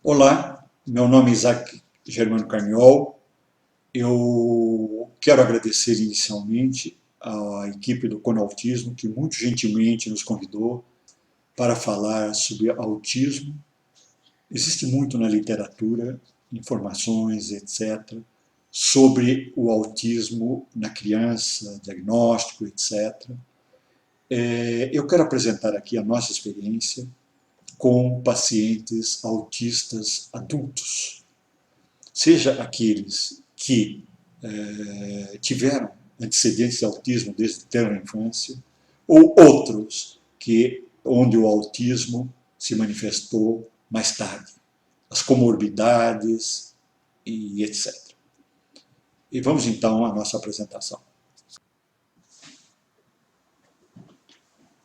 Olá, meu nome é Isaac Germano Carniol. Eu quero agradecer inicialmente à equipe do Conautismo, que muito gentilmente nos convidou para falar sobre autismo. Existe muito na literatura, informações, etc., sobre o autismo na criança, diagnóstico, etc. Eu quero apresentar aqui a nossa experiência com pacientes autistas adultos, seja aqueles que tiveram antecedentes de autismo desde tenra infância, ou outros onde o autismo se manifestou mais tarde, as comorbidades e etc. E vamos então à nossa apresentação.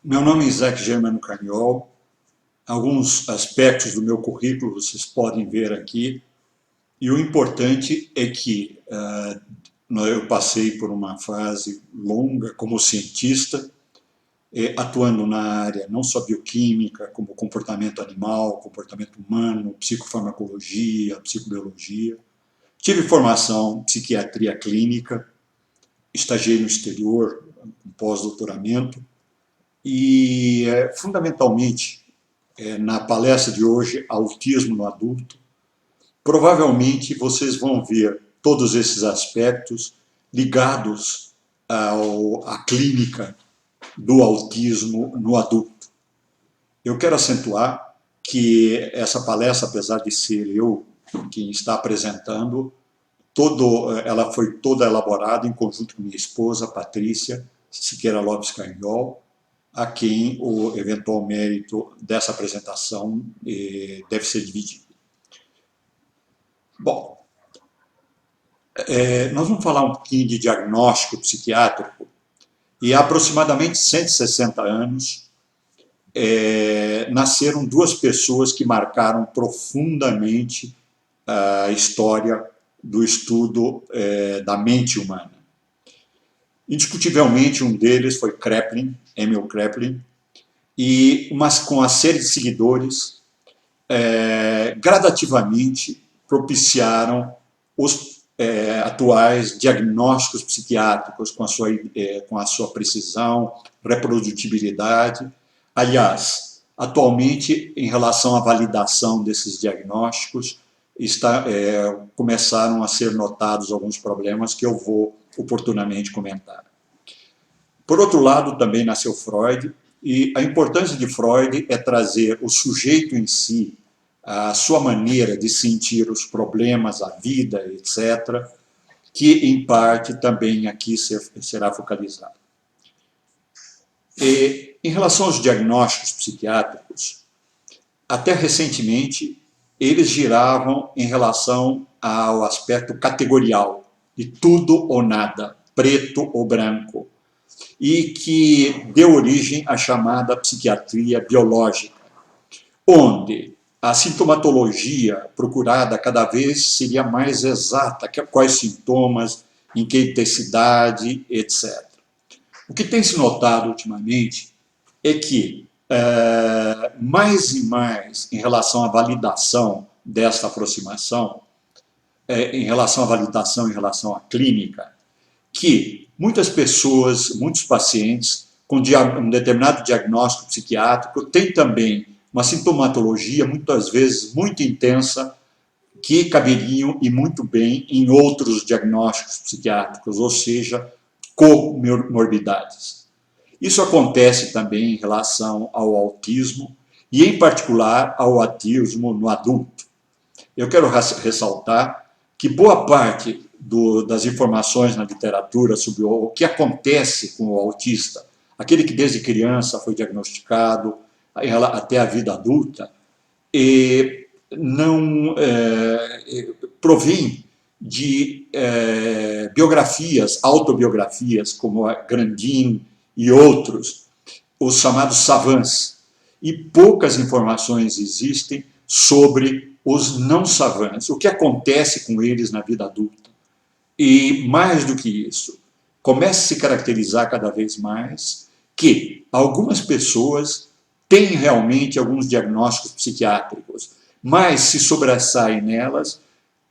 Meu nome é Isaac Germano Carniol. Alguns aspectos do meu currículo vocês podem ver aqui. E o importante é que eu passei por uma fase longa como cientista, atuando na área não só bioquímica, como comportamento animal, comportamento humano, psicofarmacologia, psicobiologia. Tive formação em psiquiatria clínica, estagiei no exterior, com pós-doutoramento, e fundamentalmente, na palestra de hoje, Autismo no Adulto, provavelmente vocês vão ver todos esses aspectos ligados à clínica do autismo no adulto. Eu quero acentuar que essa palestra, apesar de ser eu quem está apresentando, ela foi toda elaborada em conjunto com minha esposa, Patrícia Siqueira Lopes Carniol, a quem o eventual mérito dessa apresentação deve ser dividido. Bom, nós vamos falar um pouquinho de diagnóstico psiquiátrico. E há aproximadamente 160 anos nasceram duas pessoas que marcaram profundamente a história do estudo da mente humana. Indiscutivelmente, um deles foi Kraepelin, Emil Kraepelin, mas com a série de seguidores, gradativamente propiciaram os atuais diagnósticos psiquiátricos com a sua precisão, reprodutibilidade. Aliás, atualmente, em relação à validação desses diagnósticos, começaram a ser notados alguns problemas que eu vou oportunamente comentar. Por outro lado, também nasceu Freud, e a importância de Freud é trazer o sujeito em si, a sua maneira de sentir os problemas, a vida, etc., que, em parte, também aqui será focalizado. E, em relação aos diagnósticos psiquiátricos, até recentemente, eles giravam em relação ao aspecto categorial, de tudo ou nada, preto ou branco, e que deu origem à chamada psiquiatria biológica, onde a sintomatologia procurada cada vez seria mais exata, quais sintomas, em que intensidade, etc. O que tem se notado ultimamente é que, mais e mais, em relação à validação desta aproximação, em relação à clínica, que muitas pessoas, muitos pacientes com um determinado diagnóstico psiquiátrico têm também uma sintomatologia, muitas vezes, muito intensa, que caberiam e muito bem em outros diagnósticos psiquiátricos, ou seja, comorbidades. Isso acontece também em relação ao autismo e, em particular, ao autismo no adulto. Eu quero ressaltar que boa parte das informações na literatura sobre o que acontece com o autista, aquele que desde criança foi diagnosticado, até a vida adulta, não provém de biografias, autobiografias, como a Grandin e outros, os chamados savants. E poucas informações existem sobre os não savants, o que acontece com eles na vida adulta. E, mais do que isso, começa a se caracterizar cada vez mais que algumas pessoas têm realmente alguns diagnósticos psiquiátricos, mas se sobressai nelas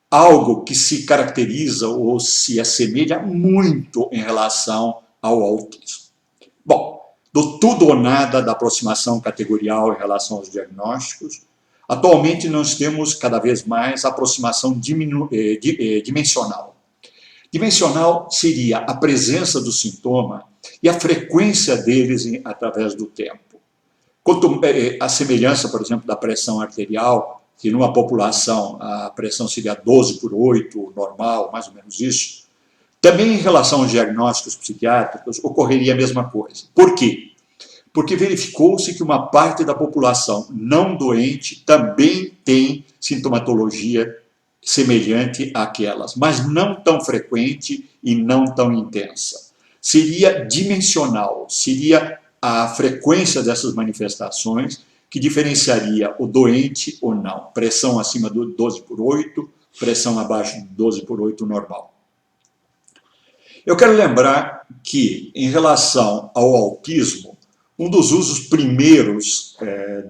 algo que se caracteriza ou se assemelha muito em relação ao autismo. Bom, do tudo ou nada da aproximação categorial em relação aos diagnósticos, atualmente nós temos cada vez mais aproximação dimensional. Dimensional seria a presença do sintoma e a frequência deles através do tempo. Quanto a semelhança, por exemplo, da pressão arterial, que numa população a pressão seria 12/8, normal, mais ou menos isso, também em relação aos diagnósticos psiquiátricos ocorreria a mesma coisa. Por quê? Porque verificou-se que uma parte da população não doente também tem sintomatologia semelhante àquelas, mas não tão frequente e não tão intensa. Seria dimensional, seria a frequência dessas manifestações que diferenciaria o doente ou não. Pressão acima do 12/8, pressão abaixo de 12/8 normal. Eu quero lembrar que, em relação ao autismo, um dos usos primeiros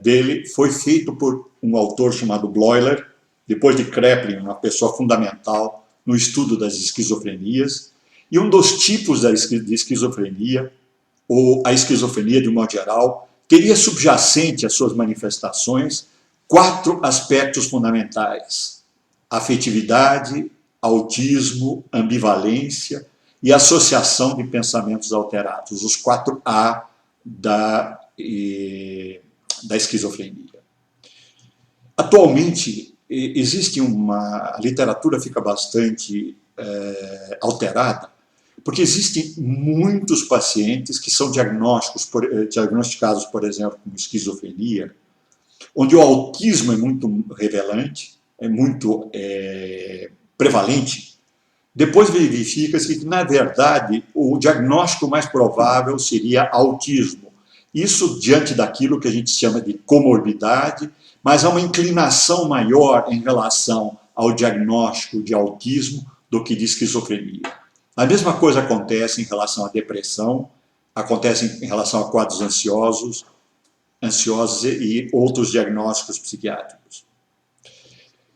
dele foi feito por um autor chamado Bloiler, depois de Kraepelin, uma pessoa fundamental no estudo das esquizofrenias, e um dos tipos de esquizofrenia, ou a esquizofrenia de um modo geral, teria subjacente às suas manifestações 4 aspectos fundamentais: afetividade, autismo, ambivalência e associação de pensamentos alterados, os 4A da esquizofrenia. Atualmente, a literatura fica bastante alterada, porque existem muitos pacientes que são diagnosticados, por exemplo, com esquizofrenia, onde o autismo é muito revelante, é muito prevalente. Depois verifica-se que, na verdade, o diagnóstico mais provável seria autismo. Isso diante daquilo que a gente chama de comorbidade, mas há uma inclinação maior em relação ao diagnóstico de autismo do que de esquizofrenia. A mesma coisa acontece em relação à depressão, acontece em relação a quadros ansiosos e outros diagnósticos psiquiátricos.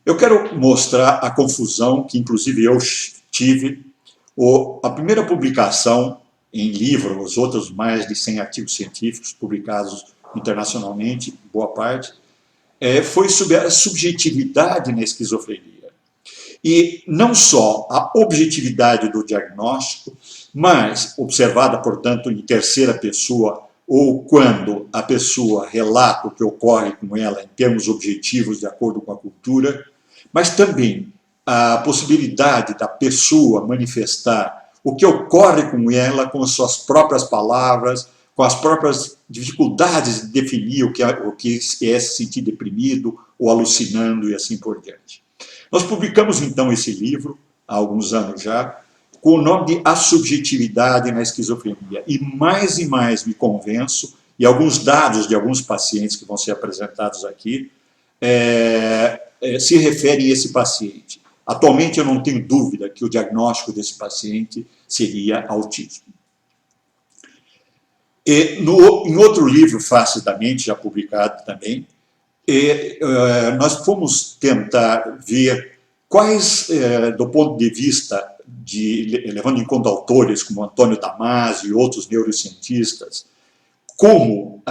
Eu quero mostrar a confusão que, inclusive, eu tive. A primeira publicação em livro, os outros mais de 100 artigos científicos publicados internacionalmente, boa parte, foi sobre a subjetividade na esquizofrenia. E não só a objetividade do diagnóstico, mas observada, portanto, em terceira pessoa, ou quando a pessoa relata o que ocorre com ela em termos objetivos, de acordo com a cultura, mas também a possibilidade da pessoa manifestar o que ocorre com ela com as suas próprias palavras, com as próprias dificuldades de definir o que é se sentir deprimido ou alucinando e assim por diante. Nós publicamos, então, esse livro, há alguns anos já, com o nome de A Subjetividade na Esquizofrenia. E mais me convenço, e alguns dados de alguns pacientes que vão ser apresentados aqui, se referem a esse paciente. Atualmente, eu não tenho dúvida que o diagnóstico desse paciente seria autismo. Em outro livro, Faces da Mente, já publicado também, nós fomos tentar ver quais, do ponto de vista levando em conta autores como Antônio Damasio e outros neurocientistas, como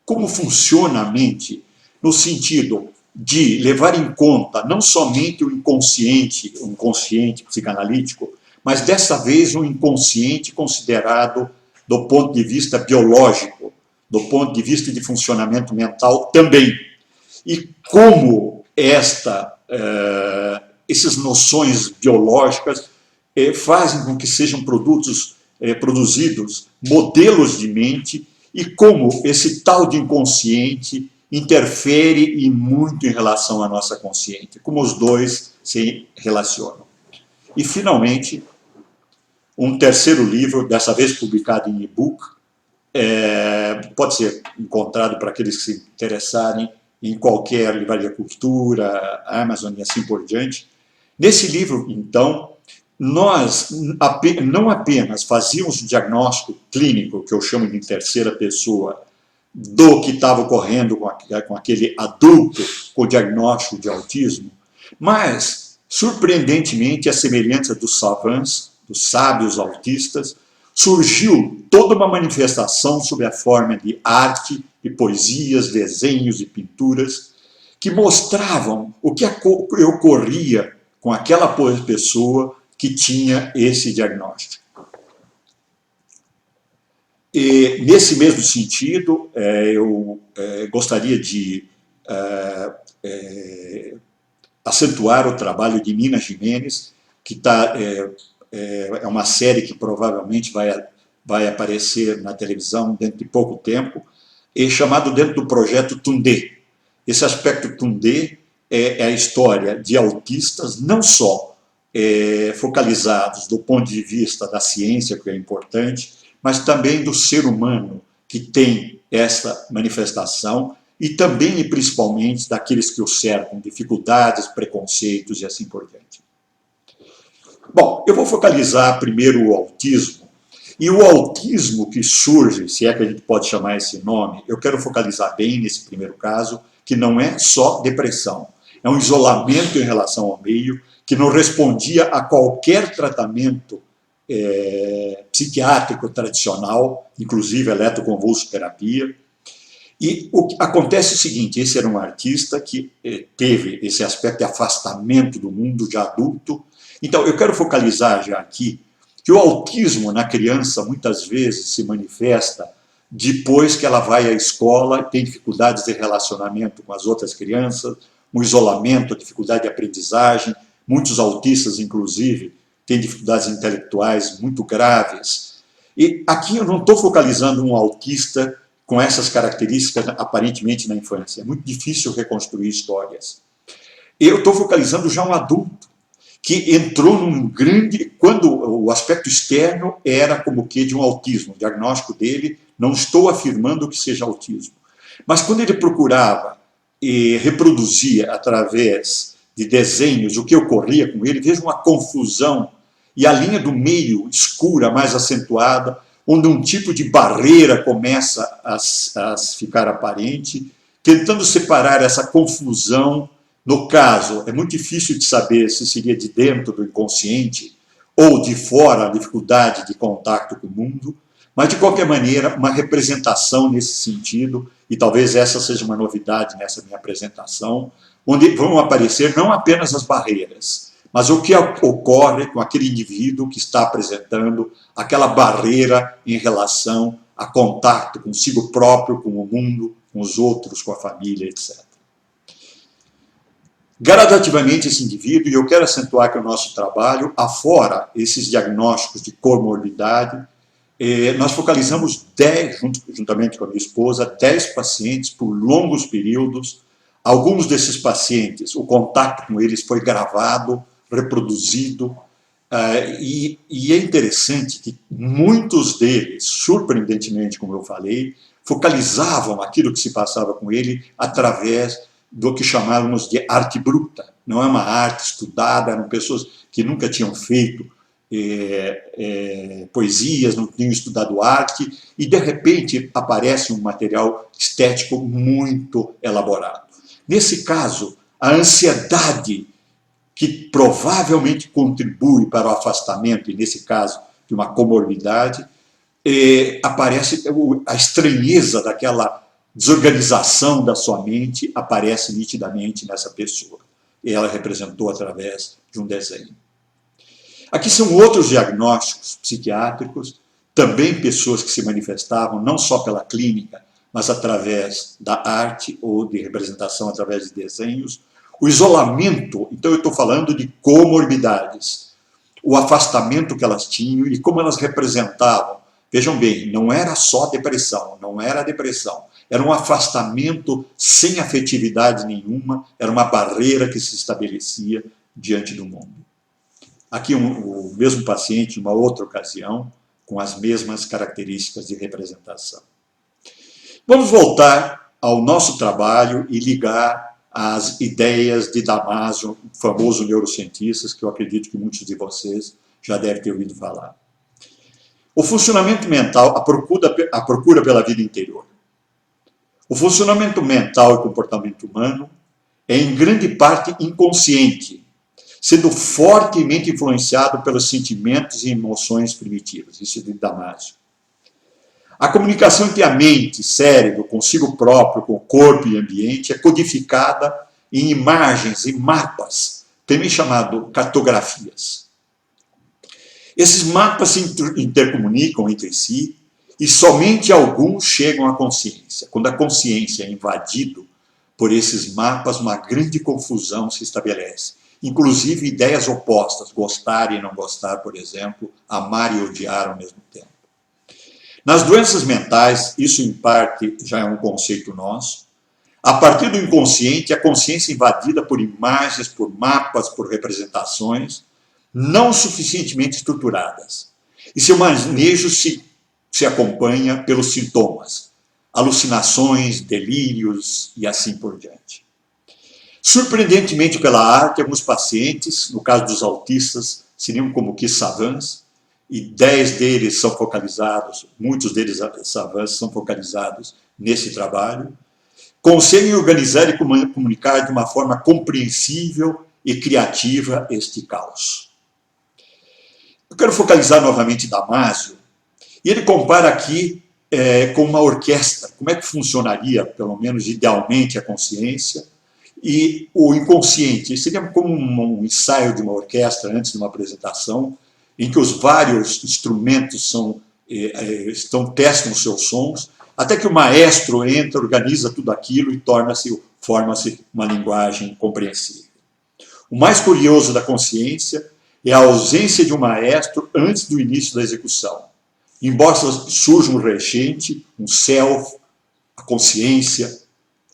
como funciona a mente no sentido de levar em conta não somente o inconsciente psicanalítico, mas dessa vez um inconsciente considerado do ponto de vista biológico, do ponto de vista de funcionamento mental também. E como essas noções biológicas fazem com que sejam produzidos modelos de mente e como esse tal de inconsciente interfere muito em relação à nossa consciente, como os dois se relacionam. E, finalmente, um terceiro livro, dessa vez publicado em e-book, pode ser encontrado para aqueles que se interessarem em qualquer livraria Cultura, Amazon e assim por diante. Nesse livro, então, nós não apenas fazíamos o diagnóstico clínico, que eu chamo de terceira pessoa, do que estava ocorrendo com aquele adulto com diagnóstico de autismo, mas, surpreendentemente, a semelhança dos savants, dos sábios autistas, surgiu toda uma manifestação sob a forma de arte, de poesias, desenhos e pinturas, que mostravam o que ocorria com aquela pessoa que tinha esse diagnóstico. E, nesse mesmo sentido, eu gostaria de acentuar o trabalho de Nina Giménez, que é uma série que provavelmente vai aparecer na televisão dentro de pouco tempo, e chamado dentro do projeto Tundê. Esse aspecto Tundê é a história de autistas, não só focalizados do ponto de vista da ciência, que é importante, mas também do ser humano que tem essa manifestação e também e principalmente daqueles que o cercam, dificuldades, preconceitos e assim por diante. Bom, eu vou focalizar primeiro o autismo. E o autismo que surge, se é que a gente pode chamar esse nome, eu quero focalizar bem nesse primeiro caso, que não é só depressão. É um isolamento em relação ao meio, que não respondia a qualquer tratamento psiquiátrico tradicional, inclusive eletroconvulsoterapia. E acontece o seguinte, esse era um artista que teve esse aspecto de afastamento do mundo de adulto. Então, eu quero focalizar já aqui que o autismo na criança muitas vezes se manifesta depois que ela vai à escola, tem dificuldades de relacionamento com as outras crianças, um isolamento, dificuldade de aprendizagem, muitos autistas, inclusive, têm dificuldades intelectuais muito graves. E aqui eu não estou focalizando um autista com essas características aparentemente na infância. É muito difícil reconstruir histórias. Eu estou focalizando já um adulto que entrou num grande... Quando o aspecto externo era como que de um autismo, o diagnóstico dele, não estou afirmando que seja autismo. Mas quando ele procurava e reproduzia através de desenhos o que ocorria com ele, veja uma confusão e a linha do meio escura, mais acentuada, onde um tipo de barreira começa a ficar aparente, tentando separar essa confusão. No caso, é muito difícil de saber se seria de dentro do inconsciente ou de fora, a dificuldade de contato com o mundo, mas, de qualquer maneira, uma representação nesse sentido, e talvez essa seja uma novidade nessa minha apresentação, onde vão aparecer não apenas as barreiras, mas o que ocorre com aquele indivíduo que está apresentando aquela barreira em relação a contato consigo próprio, com o mundo, com os outros, com a família, etc. Gradativamente esse indivíduo, e eu quero acentuar que o nosso trabalho, afora esses diagnósticos de comorbidade, nós focalizamos 10, juntamente com a minha esposa, 10 pacientes por longos períodos. Alguns desses pacientes, o contato com eles foi gravado, reproduzido, e é interessante que muitos deles, surpreendentemente, como eu falei, focalizavam aquilo que se passava com ele através do que chamávamos de arte bruta. Não é uma arte estudada, eram pessoas que nunca tinham feito poesias, não tinham estudado arte, e de repente aparece um material estético muito elaborado. Nesse caso, a ansiedade que provavelmente contribui para o afastamento, e nesse caso de uma comorbidade, aparece a estranheza daquela desorganização da sua mente, aparece nitidamente nessa pessoa. E ela representou através de um desenho. Aqui são outros diagnósticos psiquiátricos, também pessoas que se manifestavam não só pela clínica, mas através da arte ou de representação através de desenhos. O isolamento, então eu estou falando de comorbidades, o afastamento que elas tinham e como elas representavam. Vejam bem, não era só depressão, não era depressão, era um afastamento sem afetividade nenhuma, era uma barreira que se estabelecia diante do mundo. Aqui o mesmo paciente, em uma outra ocasião, com as mesmas características de representação. Vamos voltar ao nosso trabalho e ligar as ideias de Damasio, o famoso neurocientista, que eu acredito que muitos de vocês já devem ter ouvido falar. O funcionamento mental, a procura pela vida interior. O funcionamento mental e comportamento humano é em grande parte inconsciente, sendo fortemente influenciado pelos sentimentos e emoções primitivas. Isso é de Damasio. A comunicação entre a mente, cérebro, consigo próprio, com o corpo e ambiente é codificada em imagens e mapas, também chamado cartografias. Esses mapas se intercomunicam entre si e somente alguns chegam à consciência. Quando a consciência é invadida por esses mapas, uma grande confusão se estabelece. Inclusive ideias opostas, gostar e não gostar, por exemplo, amar e odiar ao mesmo tempo. Nas doenças mentais, isso em parte já é um conceito nosso. A partir do inconsciente, a consciência invadida por imagens, por mapas, por representações, não suficientemente estruturadas. E seu manejo se acompanha pelos sintomas, alucinações, delírios e assim por diante. Surpreendentemente pela arte, alguns pacientes, no caso dos autistas, seriam como que savants, e 10 deles são focalizados, muitos deles savants são focalizados nesse trabalho, conseguem organizar e comunicar de uma forma compreensível e criativa este caos. Eu quero focalizar novamente Damasio, e ele compara aqui com uma orquestra, como é que funcionaria, pelo menos idealmente, a consciência, e o inconsciente. Seria como um ensaio de uma orquestra antes de uma apresentação, em que os vários instrumentos testam os seus sons, até que o maestro entra, organiza tudo aquilo e forma-se uma linguagem compreensível. O mais curioso da consciência é a ausência de um maestro antes do início da execução. Embora surja um regente, um self, a consciência,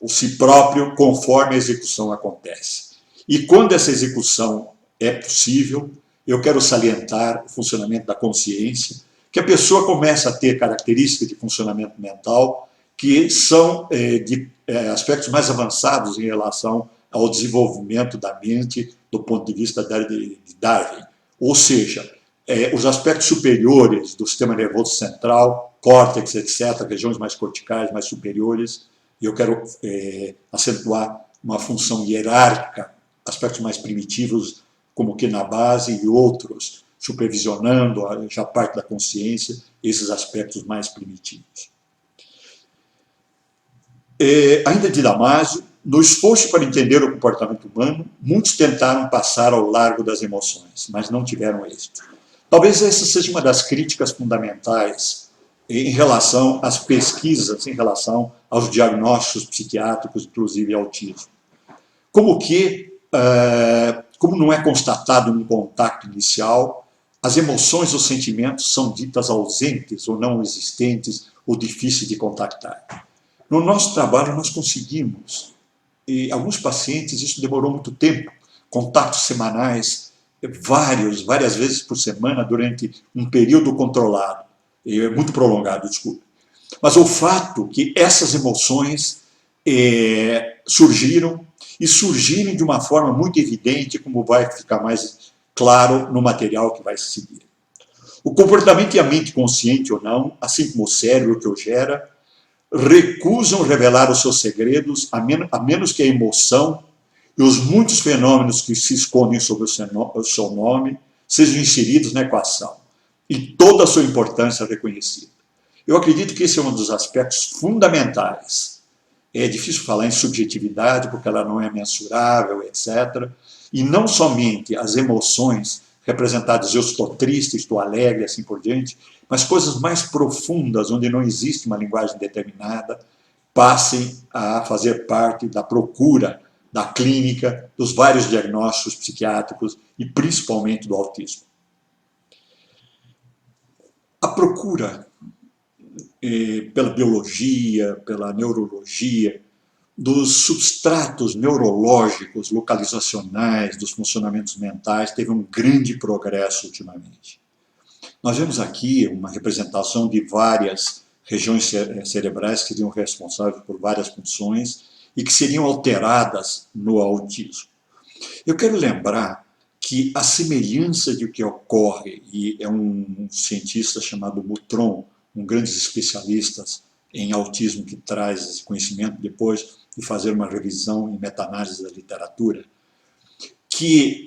o si próprio, conforme a execução acontece. E quando essa execução é possível, eu quero salientar o funcionamento da consciência, que a pessoa começa a ter características de funcionamento mental que são de aspectos mais avançados em relação ao desenvolvimento da mente do ponto de vista de Darwin. Ou seja, os aspectos superiores do sistema nervoso central, córtex, etc., regiões mais corticais, mais superiores, e eu quero acentuar uma função hierárquica, aspectos mais primitivos, como que na base, e outros, supervisionando já parte da consciência, esses aspectos mais primitivos. Ainda de Damasio, no esforço para entender o comportamento humano, muitos tentaram passar ao largo das emoções, mas não tiveram êxito. Talvez essa seja uma das críticas fundamentais em relação às pesquisas, em relação aos diagnósticos psiquiátricos, inclusive autismo. Como não é constatado no contato inicial, as emoções ou sentimentos são ditas ausentes ou não existentes ou difíceis de contactar. No nosso trabalho nós conseguimos, e alguns pacientes isso demorou muito tempo, contatos semanais, várias vezes por semana durante um período controlado, muito prolongado, desculpe. Mas o fato que essas emoções surgiram de uma forma muito evidente, como vai ficar mais claro no material que vai seguir. O comportamento e a mente, consciente ou não, assim como o cérebro que o gera, recusam revelar os seus segredos, a menos que a emoção e os muitos fenômenos que se escondem sob o seu nome sejam inseridos na equação e toda a sua importância reconhecida. Eu acredito que esse é um dos aspectos fundamentais. É difícil falar em subjetividade porque ela não é mensurável, etc. E não somente as emoções representadas, eu estou triste, estou alegre, assim por diante, mas coisas mais profundas, onde não existe uma linguagem determinada, passem a fazer parte da procura da clínica, dos vários diagnósticos psiquiátricos e principalmente do autismo. A procura pela biologia, pela neurologia, dos substratos neurológicos, localizacionais, dos funcionamentos mentais, teve um grande progresso ultimamente. Nós vemos aqui uma representação de várias regiões cerebrais que seriam responsáveis por várias funções e que seriam alteradas no autismo. Eu quero lembrar que a semelhança de o que ocorre, e é um cientista chamado Boutron, um grande especialista em autismo que traz esse conhecimento depois de fazer uma revisão e meta-análise da literatura, que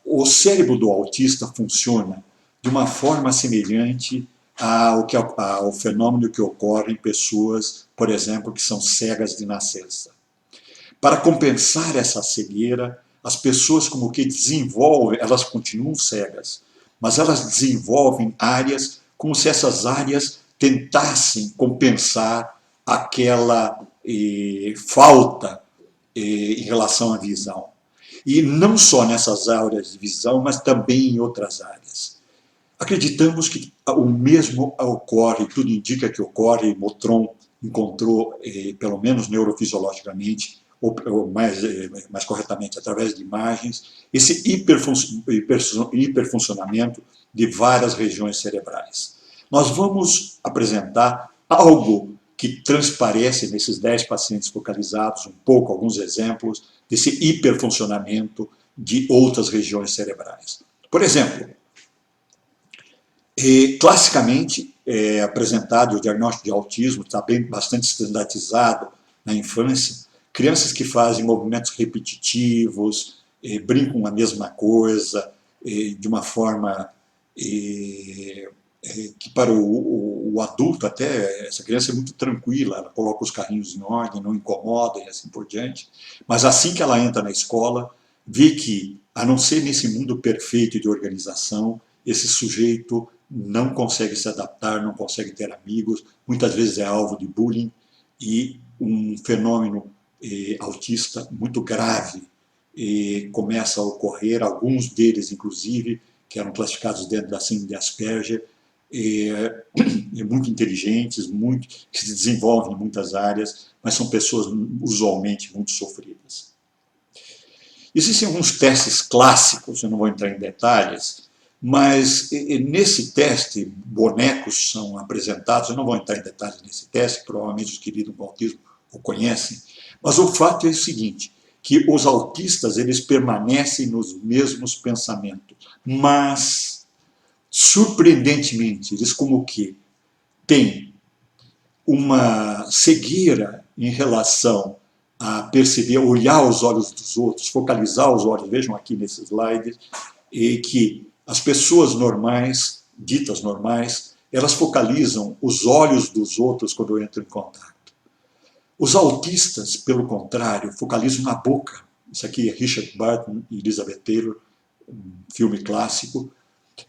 o cérebro do autista funciona de uma forma semelhante ao fenômeno que ocorre em pessoas, por exemplo, que são cegas de nascença. Para compensar essa cegueira, as pessoas como que desenvolvem, elas continuam cegas, mas elas desenvolvem áreas como se essas áreas tentassem compensar aquela falta em relação à visão. E não só nessas áreas de visão, mas também em outras áreas. Acreditamos que o mesmo ocorre, tudo indica que ocorre, Motron encontrou, pelo menos neurofisiologicamente, ou mais corretamente, através de imagens, esse hiperfuncionamento de várias regiões cerebrais. Nós vamos apresentar algo que transparece nesses 10 pacientes focalizados, um pouco, alguns exemplos desse hiperfuncionamento de outras regiões cerebrais. Por exemplo, classicamente é apresentado o diagnóstico de autismo, está bastante estandarizado na infância, crianças que fazem movimentos repetitivos, brincam a mesma coisa, de uma forma que para o adulto até, essa criança é muito tranquila, ela coloca os carrinhos em ordem, não incomoda e assim por diante, mas assim que ela entra na escola, vê que, a não ser nesse mundo perfeito de organização, esse sujeito não consegue se adaptar, não consegue ter amigos, muitas vezes é alvo de bullying e um fenômeno autista muito grave começa a ocorrer, alguns deles, inclusive, que eram classificados dentro da síndrome de Asperger, muito inteligentes, que se desenvolvem em muitas áreas, mas são pessoas usualmente muito sofridas. Existem alguns testes clássicos, eu não vou entrar em detalhes, mas nesse teste, bonecos são apresentados, eu não vou entrar em detalhes nesse teste, provavelmente os queridos com autismo o conhecem, mas o fato é o seguinte, que os autistas eles permanecem nos mesmos pensamentos, mas, surpreendentemente, eles como que têm uma cegueira em relação a perceber, olhar os olhos dos outros, focalizar os olhos, vejam aqui nesse slide, e que as pessoas normais, ditas normais, elas focalizam os olhos dos outros quando entram em contato. Os autistas, pelo contrário, focalizam na boca. Isso aqui é Richard Barton e Elizabeth Taylor, um filme clássico.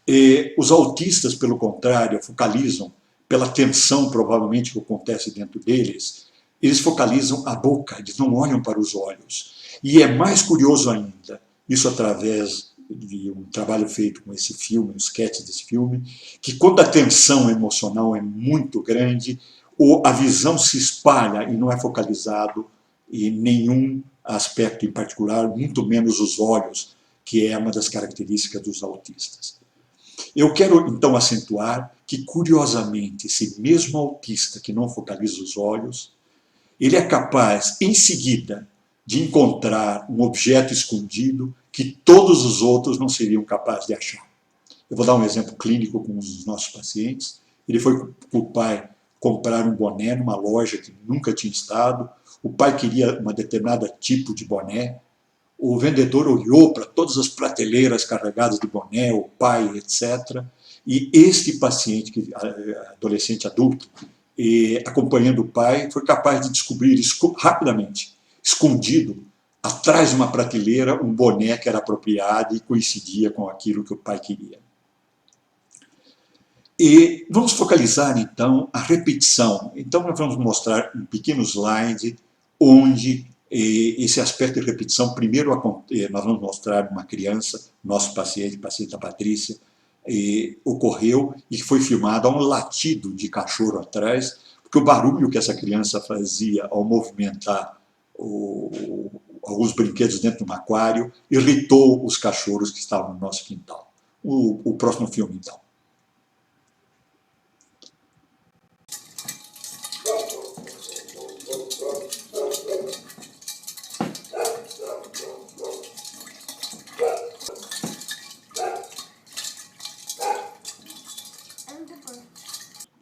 E os autistas, pelo contrário, focalizam pela tensão, provavelmente, que acontece dentro deles. Eles focalizam a boca, eles não olham para os olhos. E é mais curioso ainda, isso através de um trabalho feito com esse filme, um sketch desse filme, que quando a tensão emocional é muito grande, a visão se espalha e não é focalizado em nenhum aspecto em particular, muito menos os olhos, que é uma das características dos autistas. Eu quero, então, acentuar que, curiosamente, esse mesmo autista que não focaliza os olhos, ele é capaz, em seguida, de encontrar um objeto escondido que todos os outros não seriam capazes de achar. Eu vou dar um exemplo clínico com um dos nossos pacientes. Ele foi com o pai comprar um boné numa loja que nunca tinha estado. O pai queria um determinado tipo de boné. O vendedor olhou para todas as prateleiras carregadas de boné, o pai, etc. E este paciente, adolescente adulto, acompanhando o pai, foi capaz de descobrir rapidamente, escondido, atrás de uma prateleira, um boné que era apropriado e coincidia com aquilo que o pai queria. E vamos focalizar, então, a repetição. Então, nós vamos mostrar um pequeno slide onde esse aspecto de repetição, primeiro nós vamos mostrar uma criança, nosso paciente, da Patrícia, ocorreu e foi filmado, há um latido de cachorro atrás, porque o barulho que essa criança fazia ao movimentar alguns brinquedos dentro de um aquário irritou os cachorros que estavam no nosso quintal. O próximo filme, então.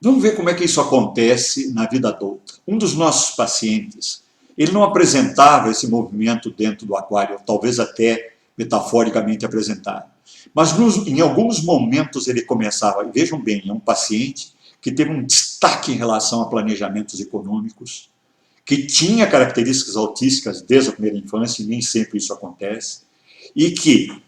Vamos ver como é que isso acontece na vida adulta. Um dos nossos pacientes, ele não apresentava esse movimento dentro do aquário, talvez até metaforicamente apresentado. Mas em alguns momentos ele começava, e vejam bem, é um paciente que teve um destaque em relação a planejamentos econômicos, que tinha características autísticas desde a primeira infância, e nem sempre isso acontece, e que,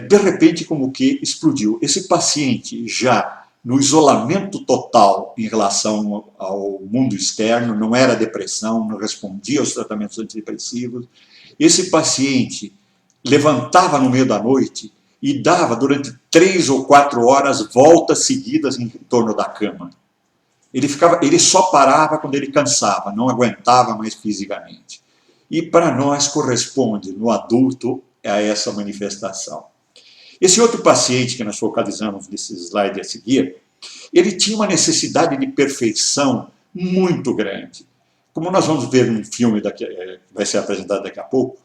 de repente, como que explodiu. Esse paciente já no isolamento total em relação ao mundo externo, não era depressão, não respondia aos tratamentos antidepressivos. Esse paciente levantava no meio da noite e dava, durante 3 ou 4 horas, voltas seguidas em torno da cama. Ele só parava quando ele cansava, não aguentava mais fisicamente. E para nós corresponde, no adulto, a essa manifestação. Esse outro paciente que nós focalizamos nesse slide a seguir, ele tinha uma necessidade de perfeição muito grande. Como nós vamos ver num filme que vai ser apresentado daqui a pouco,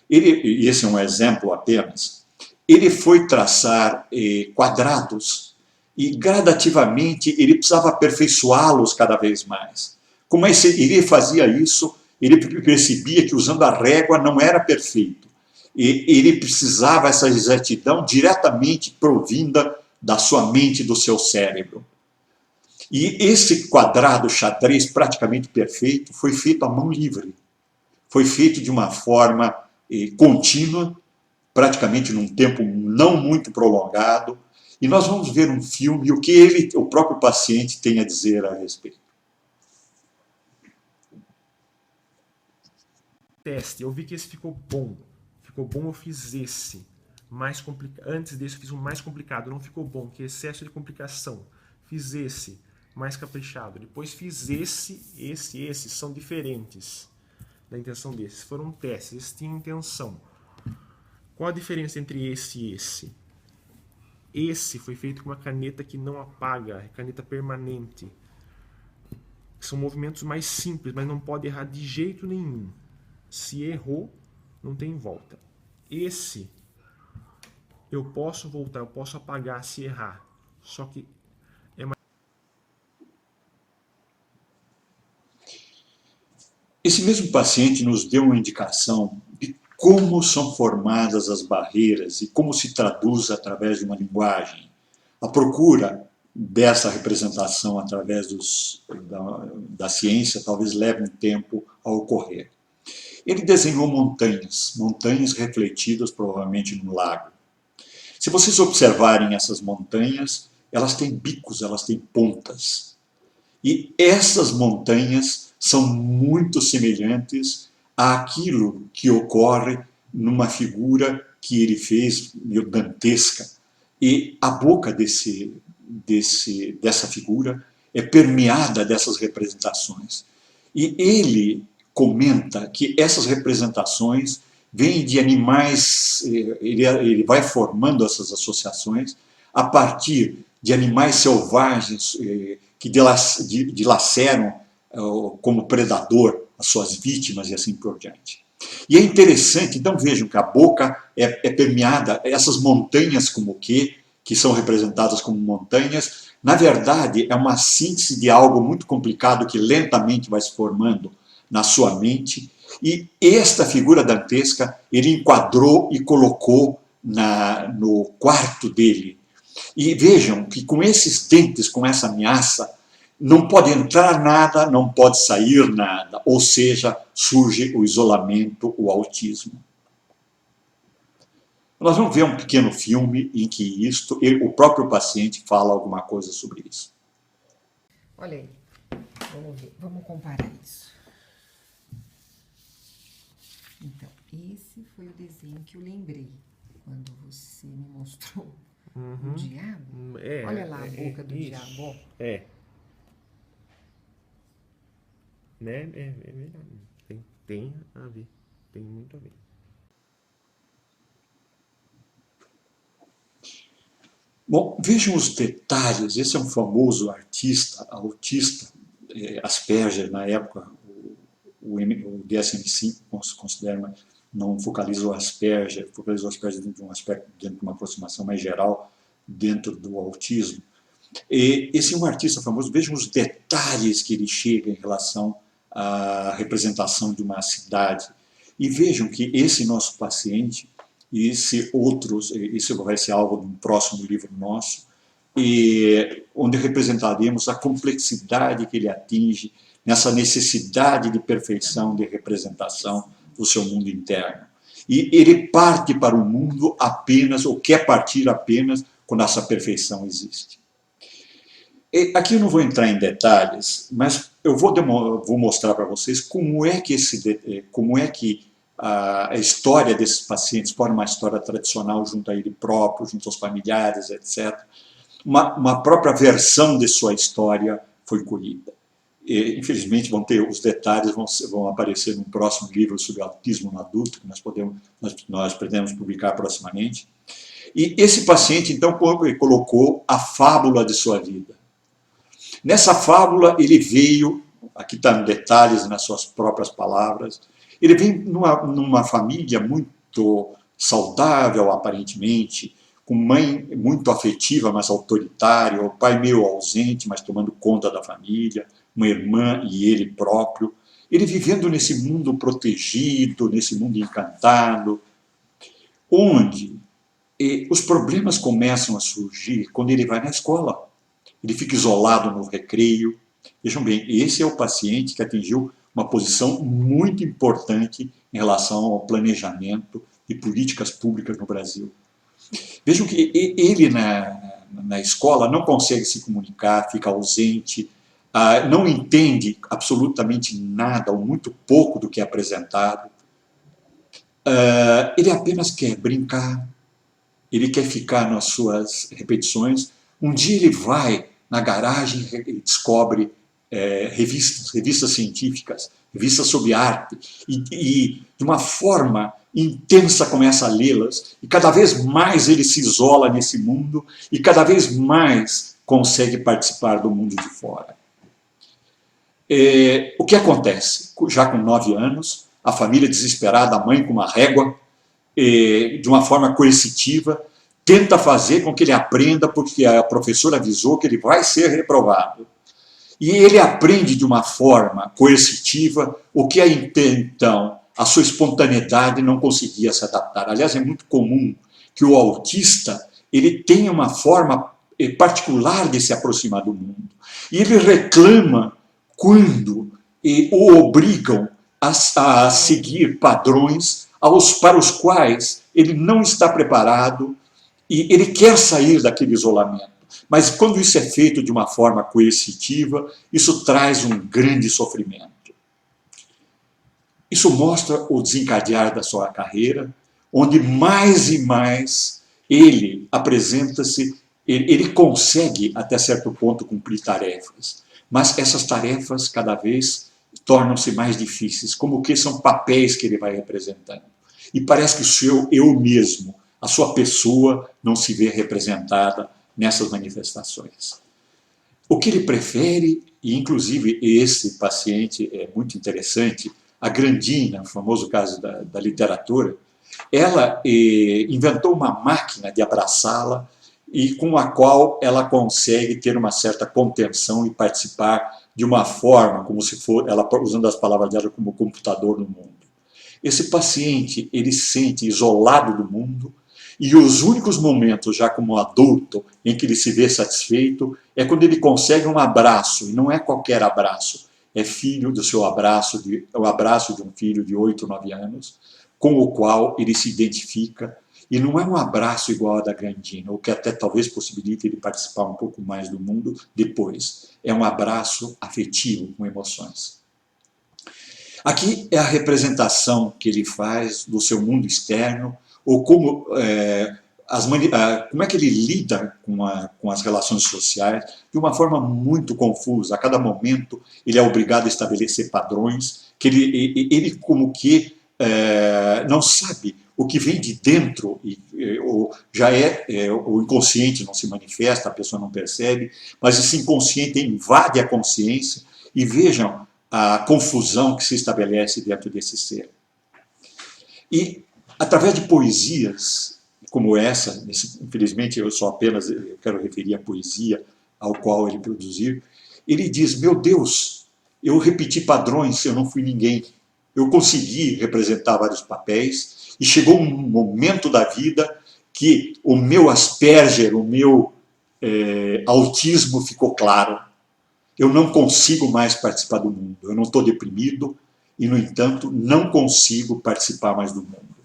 e esse é um exemplo apenas, ele foi traçar quadrados e gradativamente ele precisava aperfeiçoá-los cada vez mais. Como ele fazia isso, ele percebia que usando a régua não era perfeito. E ele precisava essa exatidão diretamente provinda da sua mente, do seu cérebro. E esse quadrado xadrez praticamente perfeito foi feito à mão livre. Foi feito de uma forma contínua, praticamente num tempo não muito prolongado. E nós vamos ver um filme e o que o próprio paciente tem a dizer a respeito. Teste, eu vi que esse ficou bom. Ficou bom, eu fiz esse. Mais complicado. Antes desse eu fiz um mais complicado, não ficou bom, que é excesso de complicação. Fiz esse, mais caprichado. Depois fiz esse, são diferentes da intenção desses. Foram testes, esse tinha intenção. Qual a diferença entre esse e esse? Esse foi feito com uma caneta que não apaga, é caneta permanente. São movimentos mais simples, mas não pode errar de jeito nenhum. Se errou, não tem volta. Esse, eu posso voltar, eu posso apagar se errar. Só que é mais... Esse mesmo paciente nos deu uma indicação de como são formadas as barreiras e como se traduz através de uma linguagem. A procura dessa representação através da ciência talvez leve um tempo a ocorrer. Ele desenhou montanhas refletidas provavelmente no lago. Se vocês observarem essas montanhas, elas têm bicos, elas têm pontas. E essas montanhas são muito semelhantes àquilo que ocorre numa figura que ele fez, meio dantesca. E a boca dessa figura é permeada dessas representações. E ele comenta que essas representações vêm de animais, ele vai formando essas associações a partir de animais selvagens que dilaceram como predador as suas vítimas e assim por diante. E é interessante, então vejam que a boca é permeada, essas montanhas como que são representadas como montanhas, na verdade é uma síntese de algo muito complicado que lentamente vai se formando na sua mente, e esta figura dantesca ele enquadrou e colocou no quarto dele. E vejam que com esses dentes, com essa ameaça, não pode entrar nada, não pode sair nada, ou seja, surge o isolamento, o autismo. Nós vamos ver um pequeno filme em que o próprio paciente fala alguma coisa sobre isso. Olha aí, vamos ver, vamos comparar isso. Então, esse foi o desenho que eu lembrei quando você me mostrou o diabo. Olha lá a boca do diabo. Ó. Né? É verdade. Tem a ver. Tem muito a ver. Bom, vejam os detalhes. Esse é um famoso autista, Asperger, na época, o DSM-5 considera, não focaliza o Asperger dentro de um aspecto, dentro de uma aproximação mais geral, dentro do autismo. Esse é um artista famoso, vejam os detalhes que ele chega em relação à representação de uma cidade. E vejam que esse nosso paciente, e isso vai ser alvo de um próximo livro nosso, onde representaremos a complexidade que ele atinge nessa necessidade de perfeição, de representação do seu mundo interno. E ele parte para o mundo apenas, ou quer partir apenas, quando essa perfeição existe. Aqui eu não vou entrar em detalhes, mas eu vou mostrar para vocês como é que a história desses pacientes pode uma história tradicional junto a ele próprio, junto aos familiares, etc. Uma própria versão de sua história foi colhida. Infelizmente, os detalhes vão aparecer no próximo livro sobre autismo no adulto, que nós pretendemos publicar proximamente. E esse paciente, então, colocou a fábula de sua vida. Nessa fábula, ele veio, aqui está em detalhes nas suas próprias palavras, ele vem numa família muito saudável, aparentemente, com mãe muito afetiva, mas autoritária, o pai meio ausente, mas tomando conta da família, uma irmã e ele próprio. Ele vivendo nesse mundo protegido, nesse mundo encantado, onde os problemas começam a surgir quando ele vai na escola. Ele fica isolado no recreio. Vejam bem, esse é o paciente que atingiu uma posição muito importante em relação ao planejamento de políticas públicas no Brasil. Vejam que ele na escola não consegue se comunicar, fica ausente, não entende absolutamente nada ou muito pouco do que é apresentado. Ele apenas quer brincar, ele quer ficar nas suas repetições. Um dia ele vai na garagem e descobre revistas científicas, revistas sobre arte, e de uma forma intensa começa a lê-las, e cada vez mais ele se isola nesse mundo, e cada vez mais consegue participar do mundo de fora. O que acontece? Já com 9 anos, a família desesperada, a mãe com uma régua, de uma forma coercitiva, tenta fazer com que ele aprenda, porque a professora avisou que ele vai ser reprovado. E ele aprende de uma forma coercitiva, o que então a sua espontaneidade não conseguia se adaptar. Aliás, é muito comum que o autista ele tenha uma forma particular de se aproximar do mundo. E ele reclama quando o obrigam a seguir padrões para os quais ele não está preparado e ele quer sair daquele isolamento. Mas quando isso é feito de uma forma coercitiva, isso traz um grande sofrimento. Isso mostra o desencadear da sua carreira, onde mais e mais ele apresenta-se, ele consegue até certo ponto cumprir tarefas, mas essas tarefas cada vez tornam-se mais difíceis, como que são papéis que ele vai representando. E parece que o seu eu mesmo, a sua pessoa, não se vê representada nessas manifestações. O que ele prefere, e inclusive esse paciente é muito interessante, a Grandina, o famoso caso da literatura, ela inventou uma máquina de abraçá-la e com a qual ela consegue ter uma certa contenção e participar de uma forma, como se for, ela usando as palavras dela, como computador no mundo. Esse paciente, ele se sente isolado do mundo, e os únicos momentos, já como adulto, em que ele se vê satisfeito, é quando ele consegue um abraço, e não é qualquer abraço, é filho do seu abraço, o abraço de um filho de 8, 9 anos, com o qual ele se identifica, e não é um abraço igual ao da Grandina, o que até talvez possibilite ele participar um pouco mais do mundo depois. É um abraço afetivo, com emoções. Aqui é a representação que ele faz do seu mundo externo, ou como é que ele lida com as relações sociais de uma forma muito confusa. A cada momento ele é obrigado a estabelecer padrões, que ele como que não sabe o que vem de dentro, ou o inconsciente não se manifesta, a pessoa não percebe, mas esse inconsciente invade a consciência, e vejam a confusão que se estabelece dentro desse ser. E através de poesias como essa, infelizmente eu quero referir a poesia ao qual ele produziu, ele diz, meu Deus, eu repeti padrões, eu não fui ninguém. Eu consegui representar vários papéis e chegou um momento da vida que o meu Asperger, o meu autismo ficou claro. Eu não consigo mais participar do mundo. Eu não estou deprimido e, no entanto, não consigo participar mais do mundo.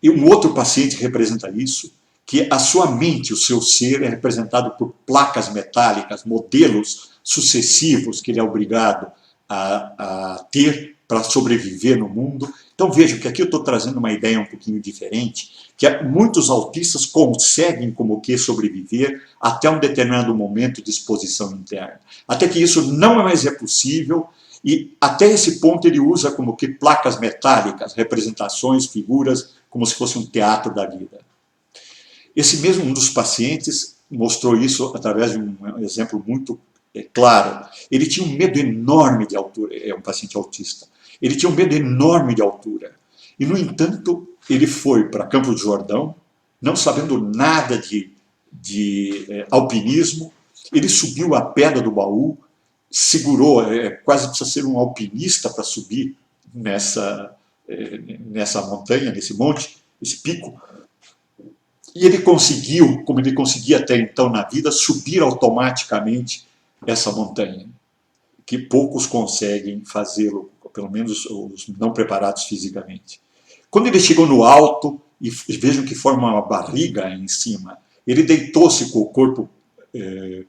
E um outro paciente representa isso, que a sua mente, o seu ser, é representado por placas metálicas, modelos sucessivos que ele é obrigado a ter para sobreviver no mundo. Então vejam que aqui eu estou trazendo uma ideia um pouquinho diferente, que muitos autistas conseguem como que sobreviver até um determinado momento de exposição interna. Até que isso não mais é possível, e até esse ponto ele usa como que placas metálicas, representações, figuras, como se fosse um teatro da vida. Esse mesmo um dos pacientes mostrou isso através de um exemplo muito claro. Ele tinha um medo enorme de altura, é um paciente autista. Ele tinha um medo enorme de altura. E, no entanto, ele foi para Campos do Jordão, não sabendo nada de alpinismo. Ele subiu a Pedra do Baú, segurou, quase precisa ser um alpinista para subir nessa montanha, nesse monte, esse pico. E ele conseguiu, como ele conseguia até então na vida, subir automaticamente essa montanha, que poucos conseguem fazê-lo, pelo menos os não preparados fisicamente. Quando ele chegou no alto, e vejam que forma uma barriga em cima, ele deitou-se com o corpo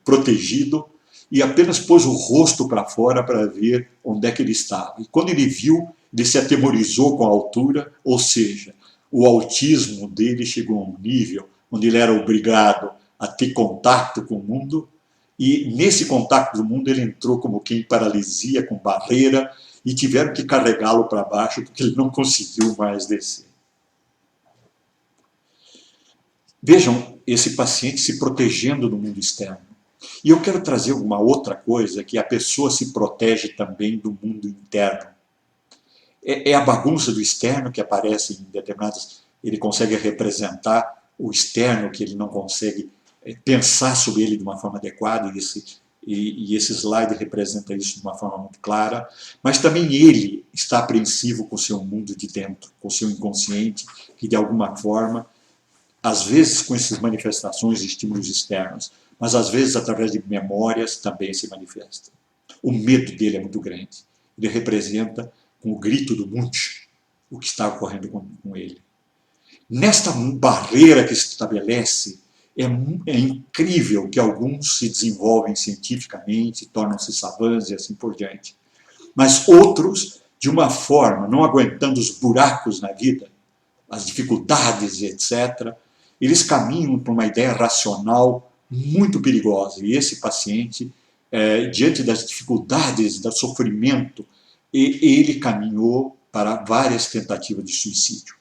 protegido e apenas pôs o rosto para fora para ver onde é que ele estava. E quando ele viu, ele se atemorizou com a altura, ou seja, o autismo dele chegou a um nível onde ele era obrigado a ter contato com o mundo, e nesse contato do mundo ele entrou como que em paralisia, com barreira, e tiveram que carregá-lo para baixo porque ele não conseguiu mais descer. Vejam esse paciente se protegendo do mundo externo. E eu quero trazer uma outra coisa, que a pessoa se protege também do mundo interno. É a bagunça do externo que aparece em determinadas... Ele consegue representar o externo, que ele não consegue pensar sobre ele de uma forma adequada, e esse slide representa isso de uma forma muito clara, mas também ele está apreensivo com o seu mundo de dentro, com o seu inconsciente, que de alguma forma, às vezes com essas manifestações de estímulos externos, mas às vezes através de memórias também se manifesta. O medo dele é muito grande. Ele representa, com o grito do monte, o que está ocorrendo com ele. Nesta barreira que se estabelece, é incrível que alguns se desenvolvem cientificamente, tornam-se savants e assim por diante. Mas outros, de uma forma, não aguentando os buracos na vida, as dificuldades, etc., eles caminham para uma ideia racional muito perigosa. E esse paciente, diante das dificuldades, do sofrimento, ele caminhou para várias tentativas de suicídio.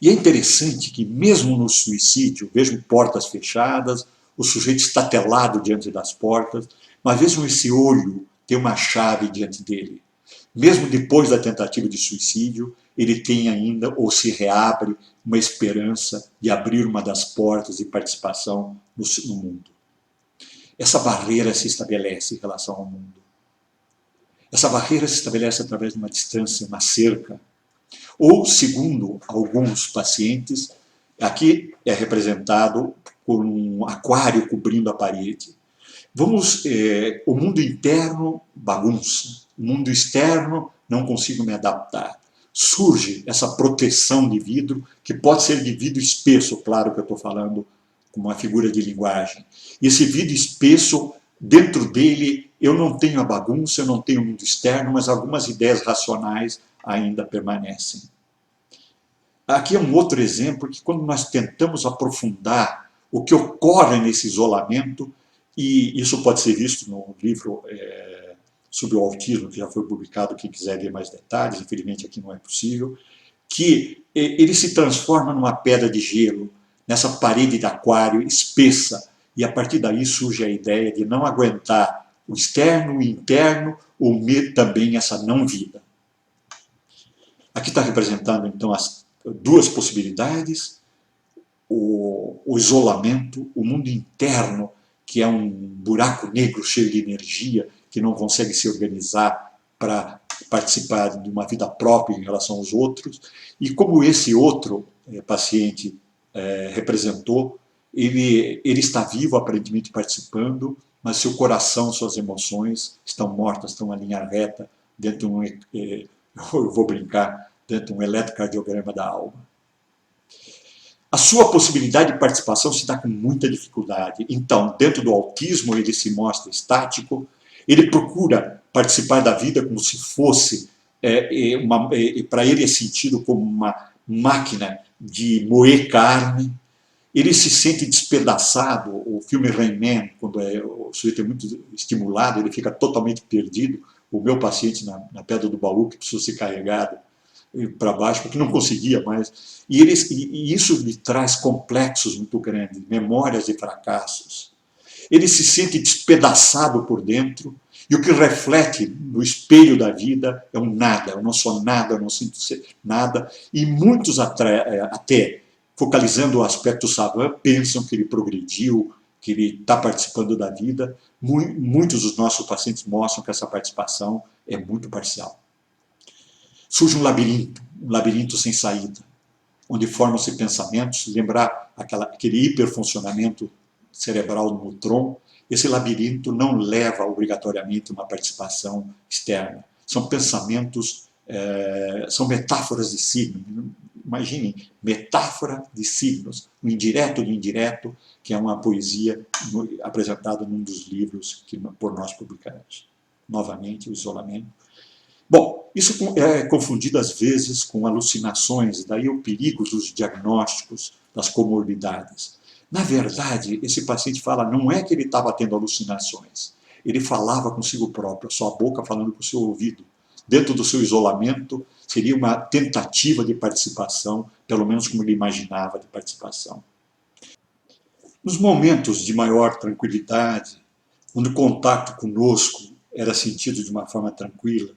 E é interessante que, mesmo no suicídio, vejam portas fechadas, o sujeito estatelado diante das portas, mas vejam esse olho ter uma chave diante dele. Mesmo depois da tentativa de suicídio, ele tem ainda, ou se reabre, uma esperança de abrir uma das portas de participação no mundo. Essa barreira se estabelece em relação ao mundo. Essa barreira se estabelece através de uma distância, uma cerca. Ou, segundo alguns pacientes, aqui é representado por um aquário cobrindo a parede. O mundo interno, bagunça. O mundo externo, não consigo me adaptar. Surge essa proteção de vidro, que pode ser de vidro espesso, claro que eu estou falando com uma figura de linguagem. E esse vidro espesso, dentro dele, eu não tenho a bagunça, eu não tenho o mundo externo, mas algumas ideias racionais ainda permanecem. Aqui é um outro exemplo que, quando nós tentamos aprofundar o que ocorre nesse isolamento, e isso pode ser visto no livro sobre o autismo, que já foi publicado, quem quiser ver mais detalhes, infelizmente aqui não é possível, que ele se transforma numa pedra de gelo, nessa parede de aquário espessa, e a partir daí surge a ideia de não aguentar o externo, o interno, ou também essa não-vida. Aqui está representando, então, as duas possibilidades. o isolamento, o mundo interno, que é um buraco negro cheio de energia, que não consegue se organizar para participar de uma vida própria em relação aos outros, e como esse outro paciente representou, ele está vivo, aparentemente participando, mas seu coração, suas emoções estão mortas, estão em linha reta, dentro de um, eu vou brincar, dentro de um eletrocardiograma da alma. A sua possibilidade de participação se dá com muita dificuldade. Então, dentro do autismo, ele se mostra estático, ele procura participar da vida como se fosse, para ele é sentido como uma máquina de moer carne. Ele se sente despedaçado. O filme Rain Man, quando o sujeito é muito estimulado, ele fica totalmente perdido. O meu paciente na Pedra do Baú, que precisou ser carregado para baixo, porque não conseguia mais. E isso lhe traz complexos muito grandes, memórias de fracassos. Ele se sente despedaçado por dentro, e o que reflete no espelho da vida é um nada. Eu não sou nada, eu não sinto nada. E muitos até focalizando o aspecto savant, pensam que ele progrediu, que ele está participando da vida. Muitos dos nossos pacientes mostram que essa participação é muito parcial. Surge um labirinto sem saída, onde formam-se pensamentos, lembrar aquele hiperfuncionamento cerebral no tronco. Esse labirinto não leva obrigatoriamente uma participação externa. São pensamentos, são metáforas de signos. Imaginem, metáfora de signos, o indireto do indireto, que é uma poesia apresentada num dos livros que por nós publicamos. Novamente, o isolamento. Bom, isso é confundido às vezes com alucinações, daí o perigo dos diagnósticos, das comorbidades. Na verdade, esse paciente fala, não é que ele estava tendo alucinações, ele falava consigo próprio, a sua boca falando com o seu ouvido. Dentro do seu isolamento, seria uma tentativa de participação, pelo menos como ele imaginava de participação. Nos momentos de maior tranquilidade, onde o contato conosco era sentido de uma forma tranquila,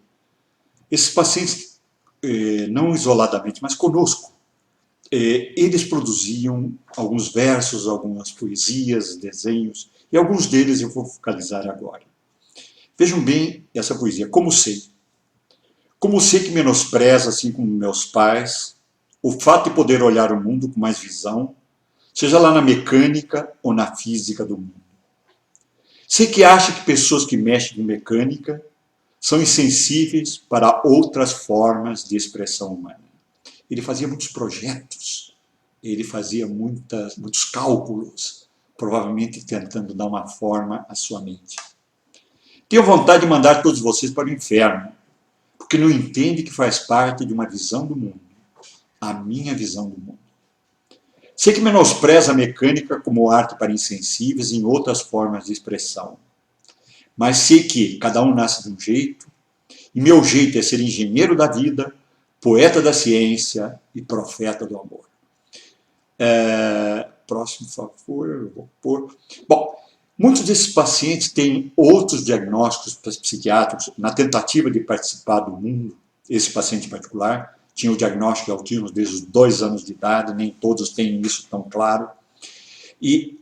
esses pacientes, não isoladamente, mas conosco, eles produziam alguns versos, algumas poesias, desenhos, e alguns deles eu vou focalizar agora. Vejam bem essa poesia, Como sei. Como sei que menospreza, assim como meus pais, o fato de poder olhar o mundo com mais visão, seja lá na mecânica ou na física do mundo. Sei que acha que pessoas que mexem com mecânica são insensíveis para outras formas de expressão humana. Ele fazia muitos projetos, ele fazia muitos cálculos, provavelmente tentando dar uma forma à sua mente. Tenho vontade de mandar todos vocês para o inferno, porque não entende que faz parte de uma visão do mundo, a minha visão do mundo. Sei que menospreza a mecânica como arte para insensíveis em outras formas de expressão, mas sei que cada um nasce de um jeito, e meu jeito é ser engenheiro da vida, poeta da ciência e profeta do amor. Próximo favor, eu vou pôr. Bom, muitos desses pacientes têm outros diagnósticos psiquiátricos na tentativa de participar do mundo. Esse paciente em particular tinha o diagnóstico de autismo desde os 2 anos de idade, nem todos têm isso tão claro. E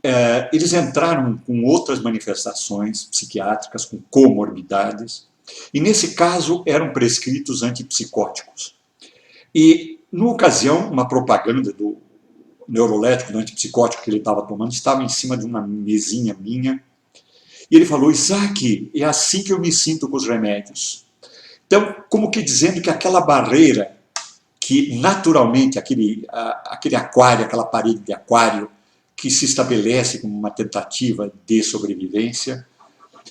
eles entraram com outras manifestações psiquiátricas, com comorbidades, e nesse caso eram prescritos antipsicóticos. E, na ocasião, uma propaganda do neurolético, do antipsicótico que ele estava tomando, estava em cima de uma mesinha minha, e ele falou, Isaac, é assim que eu me sinto com os remédios. Então, como que dizendo que aquela barreira, que naturalmente, aquele aquário, aquela parede de aquário, que se estabelece como uma tentativa de sobrevivência,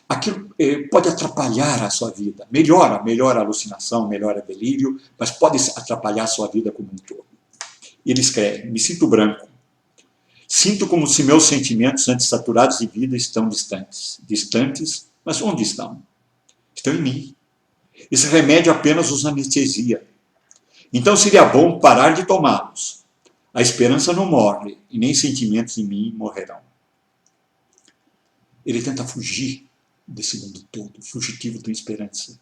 aquilo pode atrapalhar a sua vida. Melhora a alucinação, melhora o delírio, mas pode atrapalhar a sua vida como um todo. E ele escreve, me sinto branco. Sinto como se meus sentimentos antes saturados de vida estão distantes. Distantes, mas onde estão? Estão em mim. Esse remédio apenas os anestesia. Então seria bom parar de tomá-los. A esperança não morre, e nem sentimentos em mim morrerão. Ele tenta fugir desse mundo todo, fugitivo tem esperança.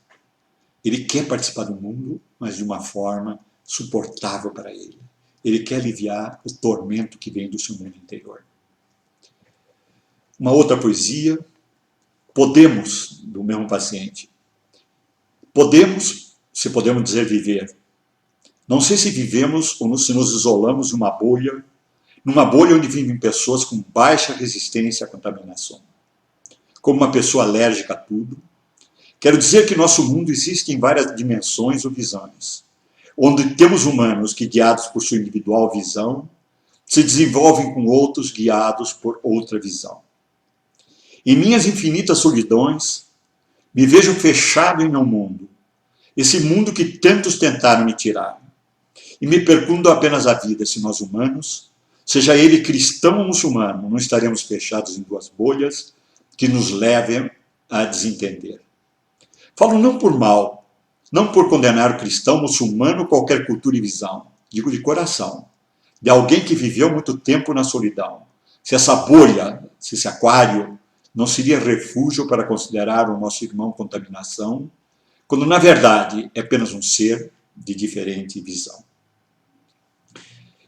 Ele quer participar do mundo, mas de uma forma suportável para ele. Ele quer aliviar o tormento que vem do seu mundo interior. Uma outra poesia, podemos, do mesmo paciente. Podemos, se podemos dizer viver. Não sei se vivemos ou se nos isolamos numa bolha onde vivem pessoas com baixa resistência à contaminação. Como uma pessoa alérgica a tudo. Quero dizer que nosso mundo existe em várias dimensões ou visões, onde temos humanos que, guiados por sua individual visão, se desenvolvem com outros guiados por outra visão. Em minhas infinitas solidões, me vejo fechado em meu mundo, esse mundo que tantos tentaram me tirar, e me pergunto apenas a vida se nós humanos, seja ele cristão ou muçulmano, não estaremos fechados em duas bolhas que nos levem a desentender. Falo não por mal, não por condenar o cristão, muçulmano, qualquer cultura e visão. Digo de coração, de alguém que viveu muito tempo na solidão. Se essa bolha, se esse aquário, não seria refúgio para considerar o nosso irmão contaminação, quando na verdade é apenas um ser de diferente visão.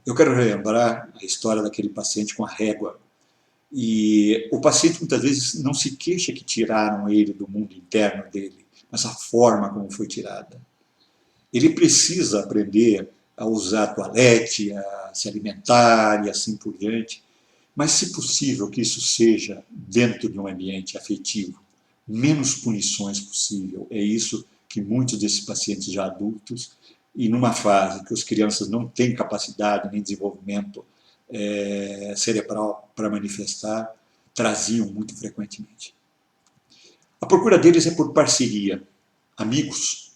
Eu quero relembrar a história daquele paciente com a régua. E o paciente muitas vezes não se queixa que tiraram ele do mundo interno dele, mas a forma como foi tirada. Ele precisa aprender a usar toalete, a se alimentar e assim por diante, mas se possível que isso seja dentro de um ambiente afetivo, menos punições possível. É isso que muitos desses pacientes já adultos, e numa fase que as crianças não têm capacidade nem desenvolvimento cerebral para manifestar, traziam muito frequentemente. A procura deles é por parceria, amigos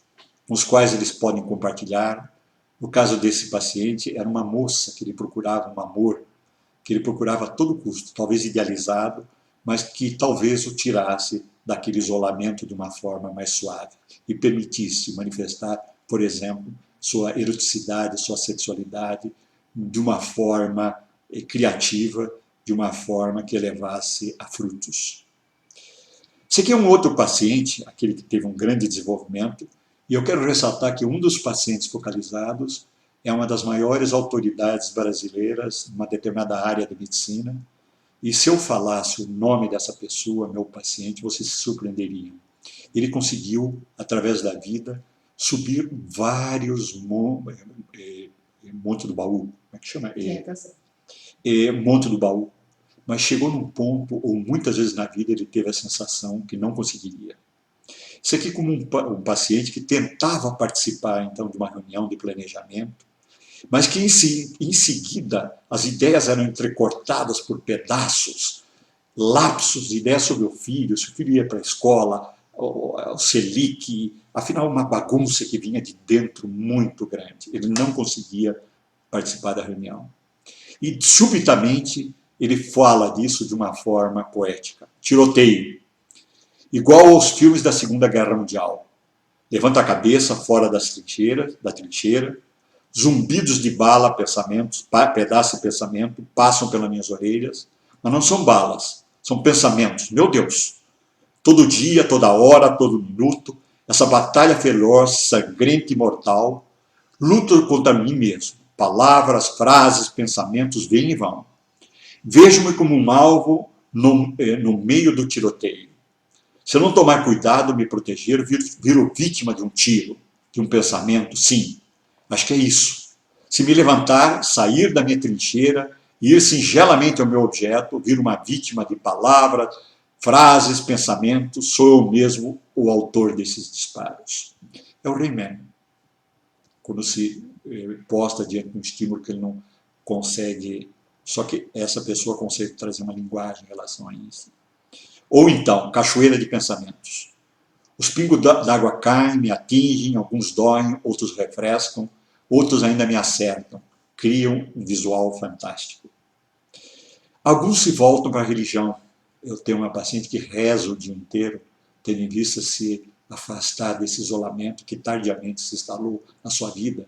com os quais eles podem compartilhar. No caso desse paciente, era uma moça que ele procurava um amor, que ele procurava a todo custo, talvez idealizado, mas que talvez o tirasse daquele isolamento de uma forma mais suave e permitisse manifestar, por exemplo, sua eroticidade, sua sexualidade de uma forma criativa, de uma forma que levasse a frutos. Esse aqui é um outro paciente, aquele que teve um grande desenvolvimento, e eu quero ressaltar que um dos pacientes focalizados é uma das maiores autoridades brasileiras numa determinada área de medicina, e se eu falasse o nome dessa pessoa, meu paciente, vocês se surpreenderiam. Ele conseguiu, através da vida, subir vários Monte do Baú, como é que chama? Monte do Baú. Mas chegou num ponto, ou muitas vezes na vida, ele teve a sensação que não conseguiria. Isso aqui como um paciente que tentava participar, então, de uma reunião de planejamento, mas que em seguida as ideias eram entrecortadas por pedaços, lapsos de ideias sobre o filho, se o filho ia para a escola, o Selic, afinal uma bagunça que vinha de dentro muito grande. Ele não conseguia participar da reunião. E subitamente ele fala disso de uma forma poética. Tiroteio. Igual aos filmes da Segunda Guerra Mundial. Levanta a cabeça fora da trincheira, zumbidos de bala, pensamentos, pedaços de pensamento passam pelas minhas orelhas, mas não são balas, são pensamentos. Meu Deus! Todo dia, toda hora, todo minuto, essa batalha feroz, sangrenta e mortal, luto contra mim mesmo. Palavras, frases, pensamentos vêm e vão. Vejo-me como um alvo no meio do tiroteio. Se eu não tomar cuidado, me proteger, viro vítima de um tiro, de um pensamento, sim. Acho que é isso. Se me levantar, sair da minha trincheira, ir singelamente ao meu objeto, viro uma vítima de palavras, frases, pensamentos, sou eu mesmo o autor desses disparos. É o Rayman. Quando se posta diante de um estímulo que ele não consegue, só que essa pessoa consegue trazer uma linguagem em relação a isso. Ou então, cachoeira de pensamentos. Os pingos d'água caem, me atingem, alguns doem, outros refrescam, outros ainda me acertam, criam um visual fantástico. Alguns se voltam para a religião. Eu tenho uma paciente que reza o dia inteiro, tendo em vista se afastar desse isolamento que tardiamente se instalou na sua vida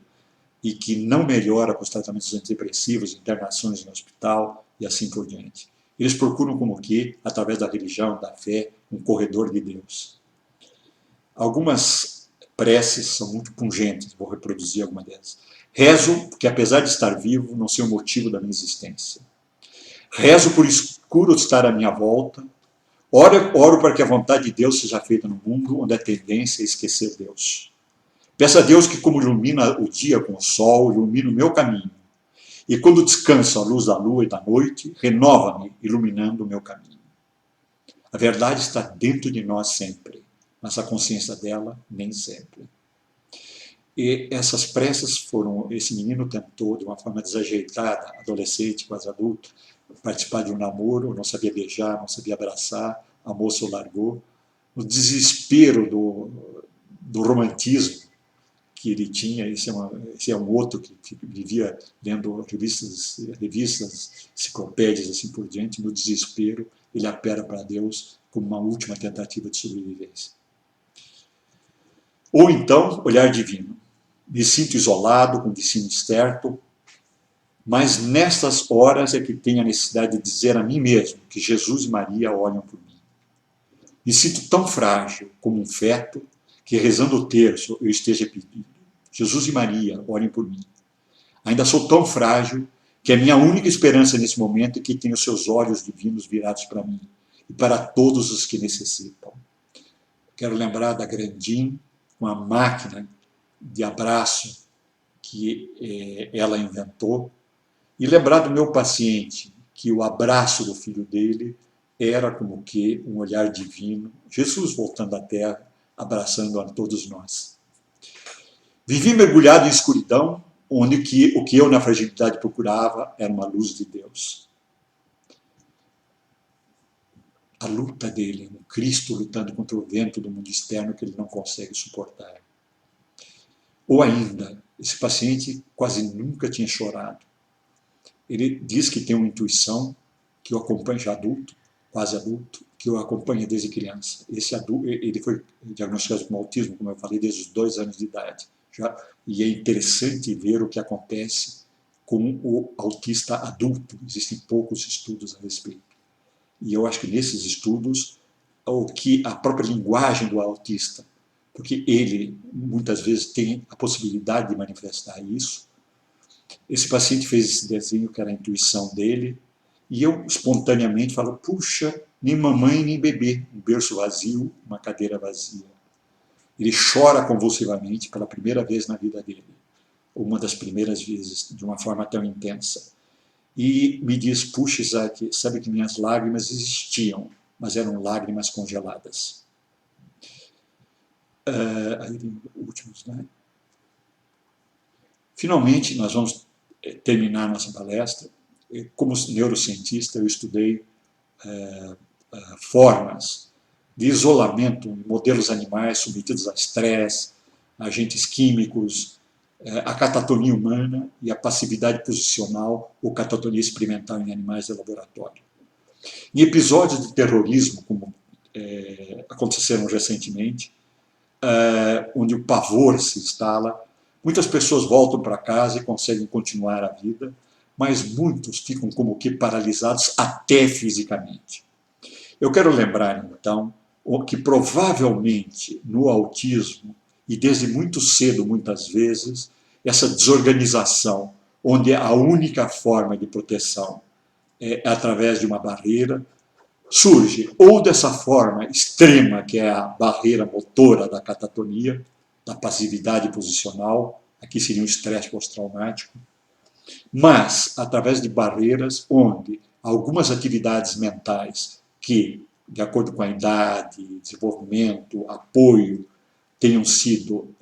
e que não melhora com os tratamentos antidepressivos, internações em hospital e assim por diante. Eles procuram como que, através da religião, da fé, um corredor de Deus. Algumas preces são muito pungentes, vou reproduzir alguma delas. Rezo porque, apesar de estar vivo, não sei o motivo da minha existência. Rezo por escuro estar à minha volta. Oro para que a vontade de Deus seja feita no mundo, onde a tendência é esquecer Deus. Peço a Deus que, como ilumina o dia com o sol, ilumine o meu caminho. E quando descanso à luz da lua e da noite, renova-me, iluminando o meu caminho. A verdade está dentro de nós sempre, mas a consciência dela nem sempre. E essas preces foram, esse menino tentou, de uma forma desajeitada, adolescente, quase adulto, participar de um namoro, não sabia beijar, não sabia abraçar, a moça o largou. No desespero do romantismo que ele tinha, esse é um outro que vivia lendo revistas, enciclopédias, assim por diante, no desespero, ele apela para Deus como uma última tentativa de sobrevivência. Ou então, olhar divino. Me sinto isolado, com o destino certo, mas nestas horas é que tenho a necessidade de dizer a mim mesmo que Jesus e Maria olham por mim. Me sinto tão frágil como um feto que, rezando o terço, eu esteja pedindo: Jesus e Maria, olhem por mim. Ainda sou tão frágil que a minha única esperança nesse momento é que tenho seus olhos divinos virados para mim e para todos os que necessitam. Quero lembrar da Grandin, uma máquina de abraço que ela inventou, e lembrar do meu paciente, que o abraço do filho dele era como que um olhar divino, Jesus voltando à Terra, abraçando a todos nós. Vivi mergulhado em escuridão, onde o que eu na fragilidade procurava era uma luz de Deus. A luta dele, um Cristo lutando contra o vento do mundo externo que ele não consegue suportar. Ou ainda, esse paciente quase nunca tinha chorado. Ele diz que tem uma intuição que o acompanha já adulto, quase adulto, que o acompanha desde criança. Esse adulto, ele foi diagnosticado com autismo, como eu falei, desde os 2 anos de idade. E é interessante ver o que acontece com o autista adulto. Existem poucos estudos a respeito. E eu acho que nesses estudos, o que a própria linguagem do autista, porque ele muitas vezes tem a possibilidade de manifestar isso. Esse paciente fez esse desenho que era a intuição dele, e eu espontaneamente falo: puxa, nem mamãe nem bebê, um berço vazio, uma cadeira vazia. Ele chora convulsivamente pela primeira vez na vida dele, uma das primeiras vezes, de uma forma tão intensa. E me diz: puxa, Isaac, sabe que minhas lágrimas existiam, mas eram lágrimas congeladas. Aí vem o último slide. Finalmente, nós vamos terminar nossa palestra. Como neurocientista, eu estudei formas de isolamento em modelos animais submetidos a estresse, agentes químicos, a catatonia humana e a passividade posicional ou catatonia experimental em animais de laboratório. Em episódios de terrorismo, como aconteceram recentemente, onde o pavor se instala, muitas pessoas voltam para casa e conseguem continuar a vida, mas muitos ficam como que paralisados até fisicamente. Eu quero lembrar, então, que provavelmente no autismo, e desde muito cedo, muitas vezes, essa desorganização, onde a única forma de proteção é através de uma barreira, surge ou dessa forma extrema, que é a barreira motora da catatonia, da passividade posicional, aqui seria um estresse pós-traumático, mas através de barreiras onde algumas atividades mentais que, de acordo com a idade, desenvolvimento, apoio, tenham sido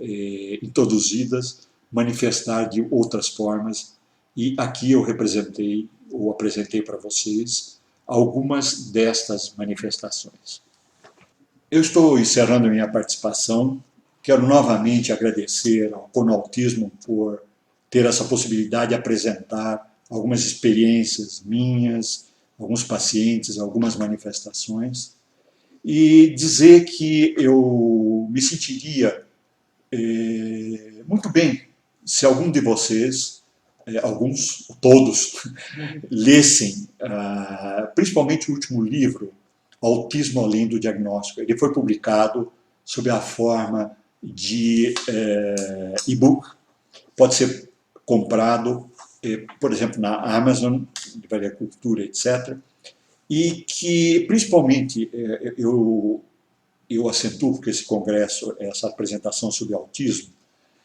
introduzidas, manifestar de outras formas. E aqui eu representei, ou apresentei para vocês, algumas destas manifestações. Eu estou encerrando a minha participação. Quero novamente agradecer ao Conautismo por ter essa possibilidade de apresentar algumas experiências minhas, alguns pacientes, algumas manifestações, e dizer que eu me sentiria muito bem se algum de vocês, alguns, todos, lessem principalmente o último livro, Autismo Além do Diagnóstico. Ele foi publicado sob a forma de e-book, pode ser comprado, por exemplo, na Amazon, Livraria Cultura, etc., e que, principalmente, eu acentuo que esse congresso, essa apresentação sobre autismo,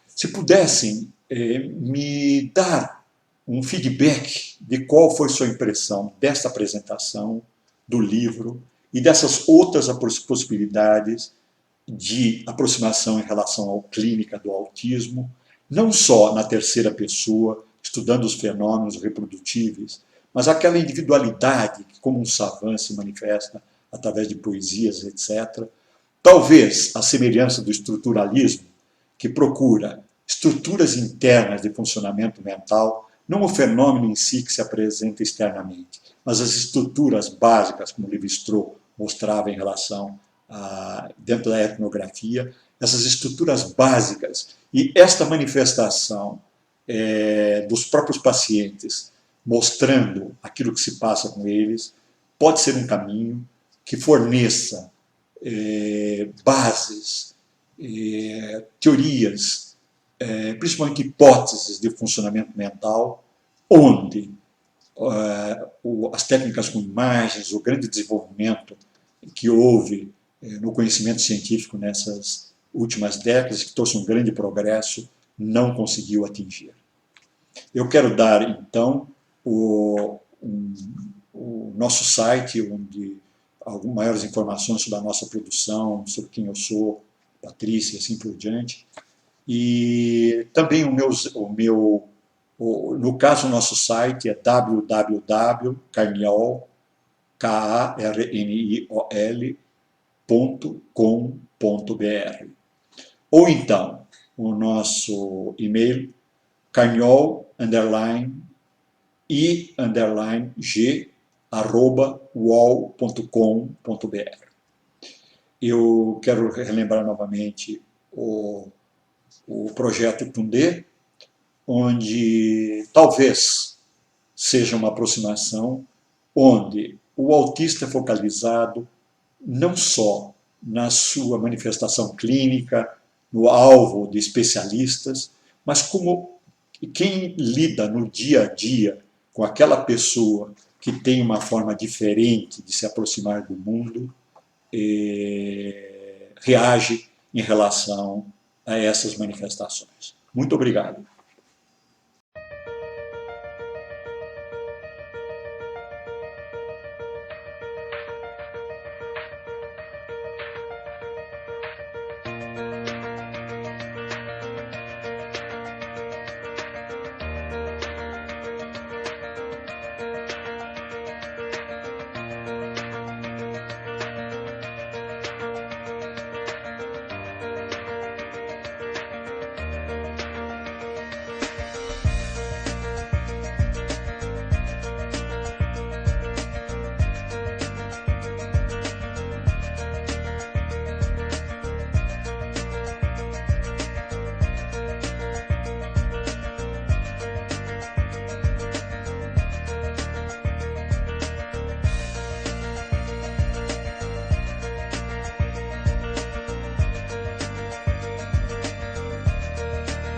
se pudessem me dar um feedback de qual foi sua impressão desta apresentação, do livro e dessas outras possibilidades de aproximação em relação à clínica do autismo, não só na terceira pessoa, estudando os fenômenos reprodutíveis, mas aquela individualidade que, como um savant, se manifesta através de poesias, etc. Talvez a semelhança do estruturalismo, que procura estruturas internas de funcionamento mental, não o fenômeno em si que se apresenta externamente, mas as estruturas básicas, como Lévi-Strauss mostrava em relação dentro da etnografia, essas estruturas básicas e esta manifestação dos próprios pacientes mostrando aquilo que se passa com eles, pode ser um caminho que forneça bases, teorias, principalmente hipóteses de funcionamento mental, onde as técnicas com imagens, o grande desenvolvimento que houve no conhecimento científico nessas últimas décadas, que trouxe um grande progresso, não conseguiu atingir. Eu quero dar, então, o nosso site, onde algumas maiores informações sobre a nossa produção, sobre quem eu sou, Patrícia, assim por diante. E também no caso, o nosso site é www.carniol.com.br. Ou então, o nosso e-mail, carniol_g@uol.com.br. Eu quero relembrar novamente o projeto Tundê, onde talvez seja uma aproximação onde o autista é focalizado não só na sua manifestação clínica, no alvo de especialistas, mas como quem lida no dia a dia com aquela pessoa que tem uma forma diferente de se aproximar do mundo, reage em relação a essas manifestações. Muito obrigado.